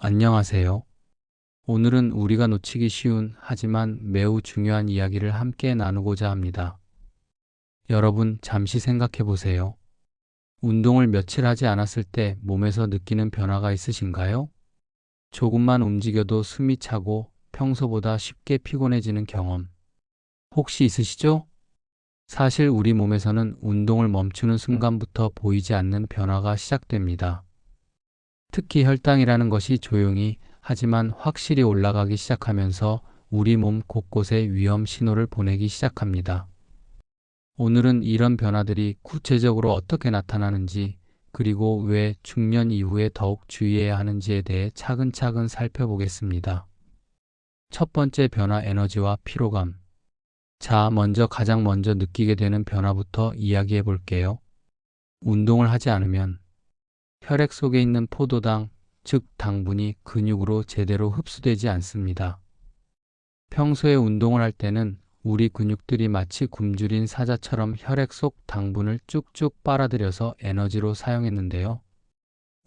안녕하세요. 오늘은 우리가 놓치기 쉬운 하지만 매우 중요한 이야기를 함께 나누고자 합니다. 여러분, 잠시 생각해 보세요. 운동을 며칠 하지 않았을 때 몸에서 느끼는 변화가 있으신가요? 조금만 움직여도 숨이 차고 평소보다 쉽게 피곤해지는 경험 혹시 있으시죠? 사실 우리 몸에서는 운동을 멈추는 순간부터 보이지 않는 변화가 시작됩니다. 특히 혈당이라는 것이 조용히 하지만 확실히 올라가기 시작하면서 우리 몸 곳곳에 위험 신호를 보내기 시작합니다. 오늘은 이런 변화들이 구체적으로 어떻게 나타나는지, 그리고 왜 중년 이후에 더욱 주의해야 하는지에 대해 차근차근 살펴보겠습니다. 첫 번째 변화, 에너지와 피로감. 자, 가장 먼저 느끼게 되는 변화부터 이야기해 볼게요. 운동을 하지 않으면 혈액 속에 있는 포도당, 즉 당분이 근육으로 제대로 흡수되지 않습니다. 평소에 운동을 할 때는 우리 근육들이 마치 굶주린 사자처럼 혈액 속 당분을 쭉쭉 빨아들여서 에너지로 사용했는데요.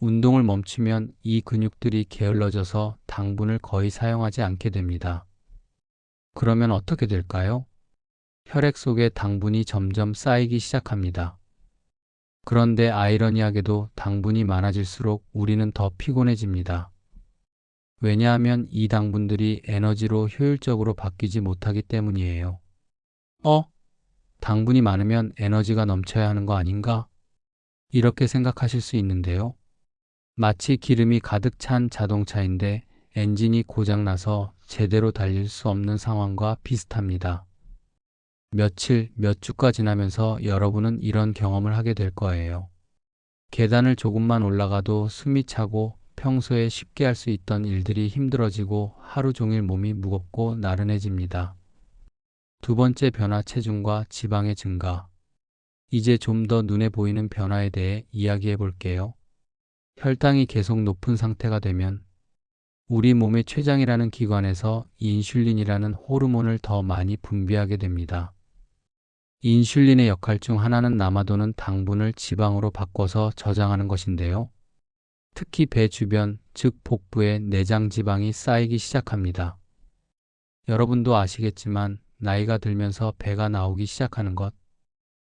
운동을 멈추면 이 근육들이 게을러져서 당분을 거의 사용하지 않게 됩니다. 그러면 어떻게 될까요? 혈액 속에 당분이 점점 쌓이기 시작합니다. 그런데 아이러니하게도 당분이 많아질수록 우리는 더 피곤해집니다. 왜냐하면 이 당분들이 에너지로 효율적으로 바뀌지 못하기 때문이에요. 당분이 많으면 에너지가 넘쳐야 하는 거 아닌가? 이렇게 생각하실 수 있는데요. 마치 기름이 가득 찬 자동차인데 엔진이 고장나서 제대로 달릴 수 없는 상황과 비슷합니다. 며칠, 몇 주가 지나면서 여러분은 이런 경험을 하게 될 거예요. 계단을 조금만 올라가도 숨이 차고 평소에 쉽게 할 수 있던 일들이 힘들어지고 하루 종일 몸이 무겁고 나른해집니다. 두 번째 변화, 체중과 지방의 증가. 이제 좀 더 눈에 보이는 변화에 대해 이야기해 볼게요. 혈당이 계속 높은 상태가 되면 우리 몸의 췌장이라는 기관에서 인슐린이라는 호르몬을 더 많이 분비하게 됩니다. 인슐린의 역할 중 하나는 남아도는 당분을 지방으로 바꿔서 저장하는 것인데요. 특히 배 주변, 즉 복부에 내장 지방이 쌓이기 시작합니다. 여러분도 아시겠지만 나이가 들면서 배가 나오기 시작하는 것,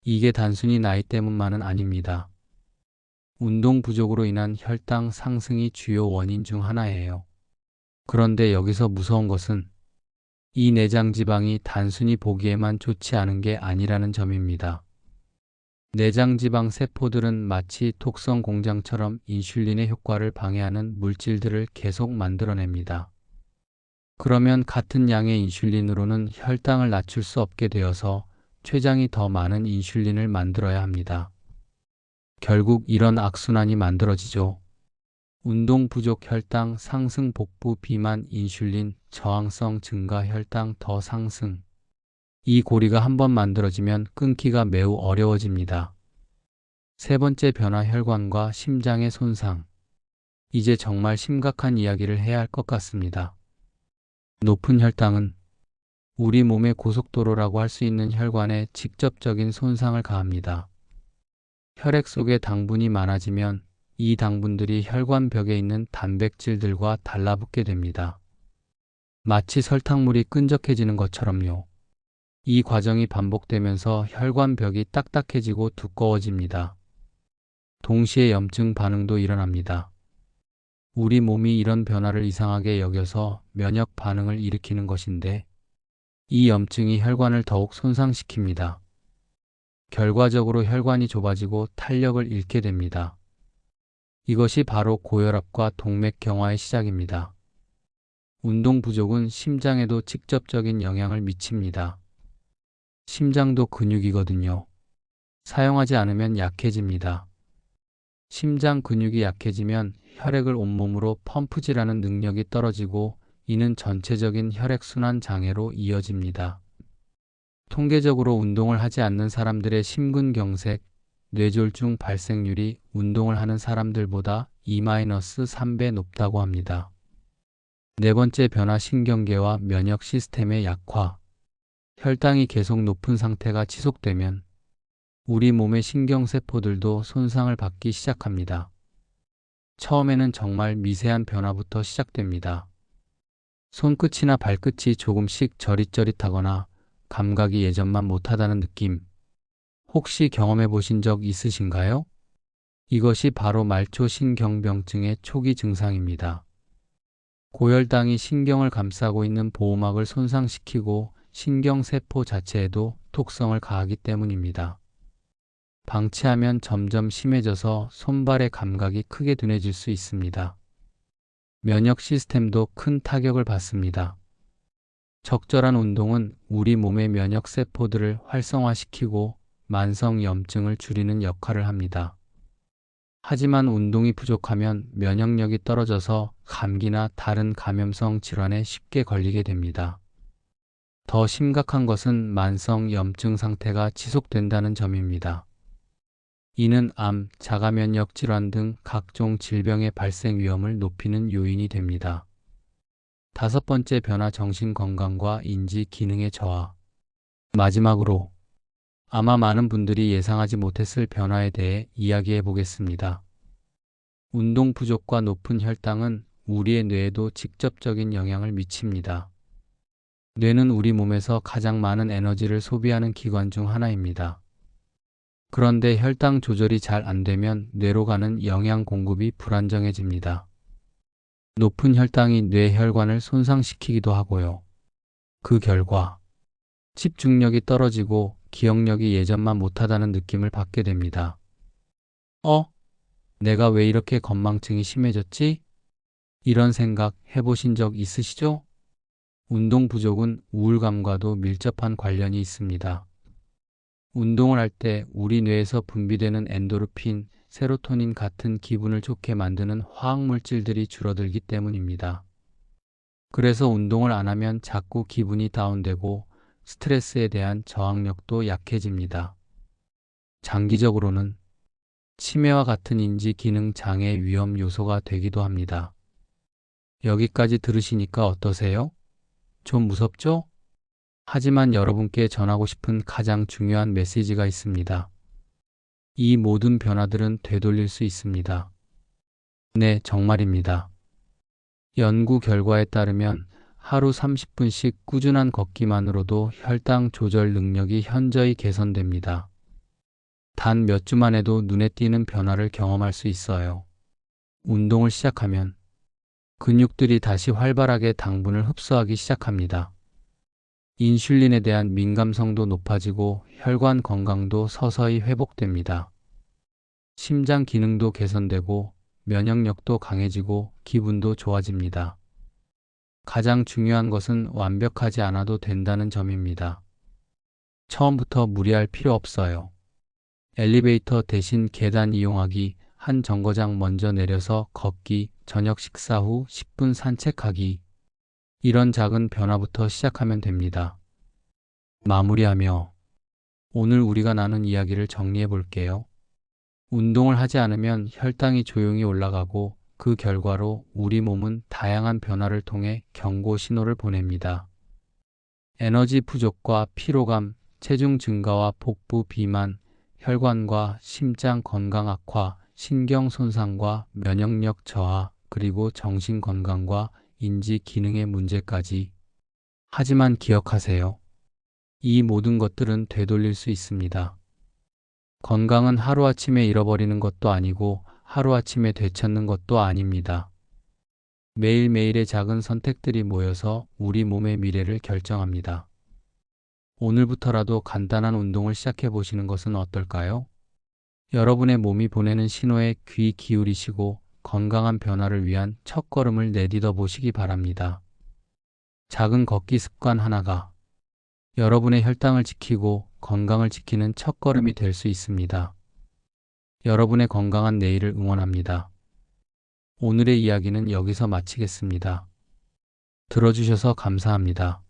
이게 단순히 나이 때문만은 아닙니다. 운동 부족으로 인한 혈당 상승이 주요 원인 중 하나예요. 그런데 여기서 무서운 것은 이 내장 지방이 단순히 보기에만 좋지 않은 게 아니라는 점입니다. 내장 지방 세포들은 마치 독성 공장처럼 인슐린의 효과를 방해하는 물질들을 계속 만들어냅니다. 그러면 같은 양의 인슐린으로는 혈당을 낮출 수 없게 되어서 췌장이 더 많은 인슐린을 만들어야 합니다. 결국 이런 악순환이 만들어지죠. 운동 부족, 혈당 상승, 복부 비만, 인슐린 저항성 증가, 혈당 더 상승. 이 고리가 한번 만들어지면 끊기가 매우 어려워집니다. 세 번째 변화, 혈관과 심장의 손상. 이제 정말 심각한 이야기를 해야 할 것 같습니다. 높은 혈당은 우리 몸의 고속도로라고 할 수 있는 혈관에 직접적인 손상을 가합니다. 혈액 속에 당분이 많아지면 이 당분들이 혈관벽에 있는 단백질들과 달라붙게 됩니다. 마치 설탕물이 끈적해지는 것처럼요. 이 과정이 반복되면서 혈관벽이 딱딱해지고 두꺼워집니다. 동시에 염증 반응도 일어납니다. 우리 몸이 이런 변화를 이상하게 여겨서 면역 반응을 일으키는 것인데 이 염증이 혈관을 더욱 손상시킵니다. 결과적으로 혈관이 좁아지고 탄력을 잃게 됩니다. 이것이 바로 고혈압과 동맥경화의 시작입니다. 운동 부족은 심장에도 직접적인 영향을 미칩니다. 심장도 근육이거든요. 사용하지 않으면 약해집니다. 심장 근육이 약해지면 혈액을 온몸으로 펌프질하는 능력이 떨어지고 이는 전체적인 혈액순환 장애로 이어집니다. 통계적으로 운동을 하지 않는 사람들의 심근경색, 뇌졸중 발생률이 운동을 하는 사람들보다 2-3배 높다고 합니다. 네 번째 변화, 신경계와 면역 시스템의 약화. 혈당이 계속 높은 상태가 지속되면 우리 몸의 신경세포들도 손상을 받기 시작합니다. 처음에는 정말 미세한 변화부터 시작됩니다. 손끝이나 발끝이 조금씩 저릿저릿하거나 감각이 예전만 못하다는 느낌. 혹시 경험해 보신 적 있으신가요? 이것이 바로 말초신경병증의 초기 증상입니다. 고혈당이 신경을 감싸고 있는 보호막을 손상시키고 신경세포 자체에도 독성을 가하기 때문입니다. 방치하면 점점 심해져서 손발의 감각이 크게 둔해질 수 있습니다. 면역 시스템도 큰 타격을 받습니다. 적절한 운동은 우리 몸의 면역 세포들을 활성화시키고 만성 염증을 줄이는 역할을 합니다. 하지만 운동이 부족하면 면역력이 떨어져서 감기나 다른 감염성 질환에 쉽게 걸리게 됩니다. 더 심각한 것은 만성 염증 상태가 지속된다는 점입니다. 이는 암, 자가면역 질환 등 각종 질병의 발생 위험을 높이는 요인이 됩니다. 다섯 번째 변화, 정신 건강과 인지 기능의 저하. 마지막으로 아마 많은 분들이 예상하지 못했을 변화에 대해 이야기해 보겠습니다. 운동 부족과 높은 혈당은 우리의 뇌에도 직접적인 영향을 미칩니다. 뇌는 우리 몸에서 가장 많은 에너지를 소비하는 기관 중 하나입니다. 그런데 혈당 조절이 잘 안 되면 뇌로 가는 영양 공급이 불안정해집니다. 높은 혈당이 뇌 혈관을 손상시키기도 하고요. 그 결과 집중력이 떨어지고 기억력이 예전만 못하다는 느낌을 받게 됩니다. 내가 왜 이렇게 건망증이 심해졌지? 이런 생각 해보신 적 있으시죠? 운동 부족은 우울감과도 밀접한 관련이 있습니다. 운동을 할 때 우리 뇌에서 분비되는 엔도르핀, 세로토닌 같은 기분을 좋게 만드는 화학물질들이 줄어들기 때문입니다. 그래서 운동을 안 하면 자꾸 기분이 다운되고 스트레스에 대한 저항력도 약해집니다. 장기적으로는 치매와 같은 인지 기능 장애 위험 요소가 되기도 합니다. 여기까지 들으시니까 어떠세요? 좀 무섭죠? 하지만 여러분께 전하고 싶은 가장 중요한 메시지가 있습니다. 이 모든 변화들은 되돌릴 수 있습니다. 네, 정말입니다. 연구 결과에 따르면 하루 30분씩 꾸준한 걷기만으로도 혈당 조절 능력이 현저히 개선됩니다. 단 몇 주만 해도 눈에 띄는 변화를 경험할 수 있어요. 운동을 시작하면 근육들이 다시 활발하게 당분을 흡수하기 시작합니다. 인슐린에 대한 민감성도 높아지고 혈관 건강도 서서히 회복됩니다. 심장 기능도 개선되고 면역력도 강해지고 기분도 좋아집니다. 가장 중요한 것은 완벽하지 않아도 된다는 점입니다. 처음부터 무리할 필요 없어요. 엘리베이터 대신 계단 이용하기, 한 정거장 먼저 내려서 걷기, 저녁 식사 후 10분 산책하기. 이런 작은 변화부터 시작하면 됩니다. 마무리하며 오늘 우리가 나눈 이야기를 정리해 볼게요. 운동을 하지 않으면 혈당이 조용히 올라가고 그 결과로 우리 몸은 다양한 변화를 통해 경고 신호를 보냅니다. 에너지 부족과 피로감, 체중 증가와 복부 비만, 혈관과 심장 건강 악화, 신경 손상과 면역력 저하, 그리고 정신 건강과 인지 기능의 문제까지. 하지만 기억하세요. 이 모든 것들은 되돌릴 수 있습니다. 건강은 하루아침에 잃어버리는 것도 아니고 하루아침에 되찾는 것도 아닙니다. 매일매일의 작은 선택들이 모여서 우리 몸의 미래를 결정합니다. 오늘부터라도 간단한 운동을 시작해 보시는 것은 어떨까요? 여러분의 몸이 보내는 신호에 귀 기울이시고 건강한 변화를 위한 첫걸음을 내딛어 보시기 바랍니다. 작은 걷기 습관 하나가 여러분의 혈당을 지키고 건강을 지키는 첫걸음이 될 수 있습니다. 여러분의 건강한 내일을 응원합니다. 오늘의 이야기는 여기서 마치겠습니다. 들어주셔서 감사합니다.